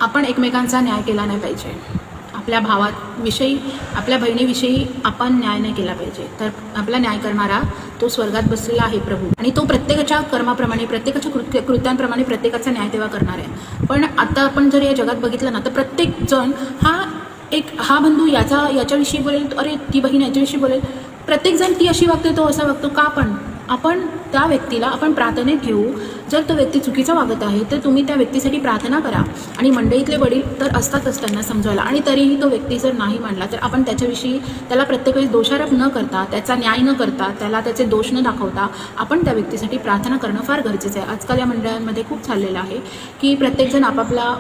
आपण एकमेकांचा न्याय केला नाही पाहिजे. आपल्या भावाविषयी, आपल्या बहिणीविषयी आपण न्याय नाही केला पाहिजे. तर आपला न्याय करणारा तो स्वर्गात बसलेला आहे प्रभू, आणि तो प्रत्येकाच्या कर्माप्रमाणे, प्रत्येकाच्या कृत्यांप्रमाणे प्रत्येकाचा न्याय तेव्हा करणार आहे. पण आता आपण जर या जगात बघितलं ना, तर प्रत्येक जण हा बंधू याच्याविषयी बोलेल, अरे ती बहीण याच्याविषयी बोलेल, प्रत्येकजण ती अशी वागते, तो असा वागतो. का? पण आपण त्या व्यक्तीला आपण प्रार्थनेत घेऊ. जर तो व्यक्ती चुकीचा वागत आहे तर तुम्ही त्या व्यक्तीसाठी प्रार्थना करा. आणि मंडळीतले वडील तर असतातच त्यांना समजवायला, आणि तरीही तो व्यक्ती जर नाही मानला तर आपण त्याच्याविषयी त्याला प्रत्येक वेळेस दोषारोप न करता, त्याचा न्याय न करता, त्याला त्याचे दोष न दाखवता आपण त्या व्यक्तीसाठी प्रार्थना करणं फार गरजेचं आहे. आजकाल या मंडळांमध्ये खूप चाललेलं आहे की प्रत्येकजण आपापला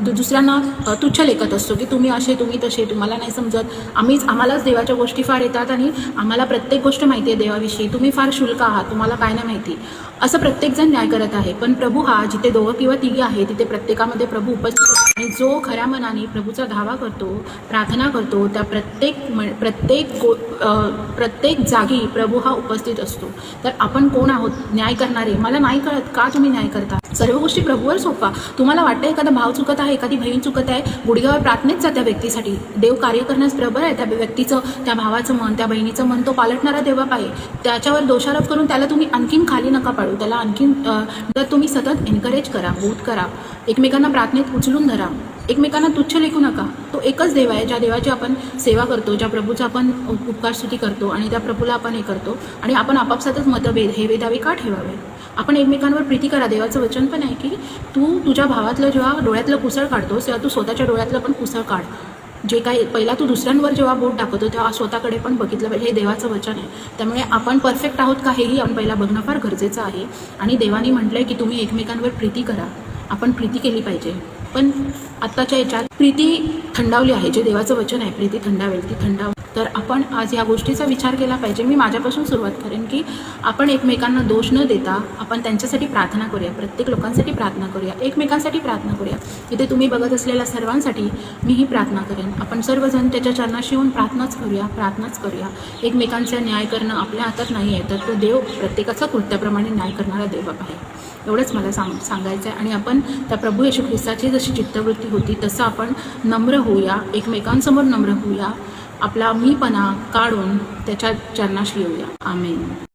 दुसऱ्यांना तुच्छ लेखत असतो की तुम्ही असे, तुम्ही तसे, तुम्हाला नाही समजत, आम्हालाच देवाच्या गोष्टी फार येतात आणि आम्हाला प्रत्येक गोष्ट माहिती आहे देवाविषयी, तुम्ही फार शुल्क आहात, तुम्हाला काय नाही माहिती, असं प्रत्येकजण न्याय करत आहे. पण प्रभू हा जिथे दोघं किंवा तिघी आहे तिथे प्रत्येकामध्ये प्रभू उपस्थित असतो. आणि जो खऱ्या मनाने प्रभूचा धावा करतो, प्रार्थना करतो, त्या प्रत्येक जागी प्रभू हा उपस्थित असतो. तर आपण कोण आहोत न्याय करणारे? मला नाही कळत का तुम्ही न्याय करता? सर्व गोष्टी प्रभूवर सोपा. तुम्हाला वाटतं एखादा भाव चुकत आहे, एखादी बहीण चुकत आहे, गुडघ्यावर प्रार्थनेत जा त्या व्यक्तीसाठी. देव कार्य करण्यास प्रबळ आहे. त्या व्यक्तीचं, त्या भावाचं मन, त्या बहिणीचं मन तो पालटणारा देवबाप आहे. त्याच्यावर दोषारोप करून त्याला तुम्ही आणखीन खाली नका पाडू. त्याला आणखीन तर तुम्ही सतत एनकरेज करा, बोध करा, एकमेकांना प्रार्थनेत उचलून धरा, एकमेकांना तुच्छ लेखू नका. तो एकच देव आहे ज्या देवाची आपण सेवा करतो, ज्या प्रभूचा आपण उपकारस्तुती करतो आणि त्या प्रभूला आपण हे करतो. आणि आपण आपापसातच मतभेद हे वेधावे का ठेवावे? आपण एकमेकांवर प्रीती करा. देवाचं वचन पण आहे की तू तुझ्या भावातलं जेव्हा डोळ्यातलं कुसळ काढतोस तेव्हा तू स्वतःच्या डोळ्यातलं पण कुसळ काढ. जे काही पहिला तू दुसऱ्यांवर जेव्हा बोट टाकतो तेव्हा स्वतःकडे पण बघितलं पाहिजे. हे देवाचं वचन आहे. त्यामुळे आपण परफेक्ट आहोत का हेही आपण पहिला बघणं फार गरजेचं आहे. आणि देवाने म्हटलंय की तुम्ही एकमेकांवर प्रीती करा. आपण प्रीती केली पाहिजे. पण आत्ताच्या याच्यात प्रीती थंडावली आहे. जे देवाचं वचन आहे प्रीती थंडावेल, ती थंडाव. तर आपण आज या गोष्टीचा विचार केला पाहिजे. मी माझ्यापासून सुरुवात करेन की आपण एकमेकांना दोष न देता आपण त्यांच्यासाठी प्रार्थना करूया, प्रत्येक लोकांसाठी प्रार्थना करूया, एकमेकांसाठी प्रार्थना करूया. इथे तुम्ही बघत असलेल्या सर्वांसाठी मीही प्रार्थना करेन. आपण सर्वजण त्याच्या चरणाशी येऊन प्रार्थनाच करूया. एकमेकांचा न्याय करणं आपल्या हातात नाही आहे, तर तो देव प्रत्येकाचा कृत्याप्रमाणे न्याय करणारा देवबाप आहे. एवढंच मला सांगायचं आहे. आणि आपण त्या प्रभू येशू ख्रिस्ताची जशी चित्तवृत्ती होती तसं आपण नम्र होऊया, एकमेकांसमोर नम्र होऊया, आपला मीपणा काढून त्याच्या चरणाशी येऊया. आमेन.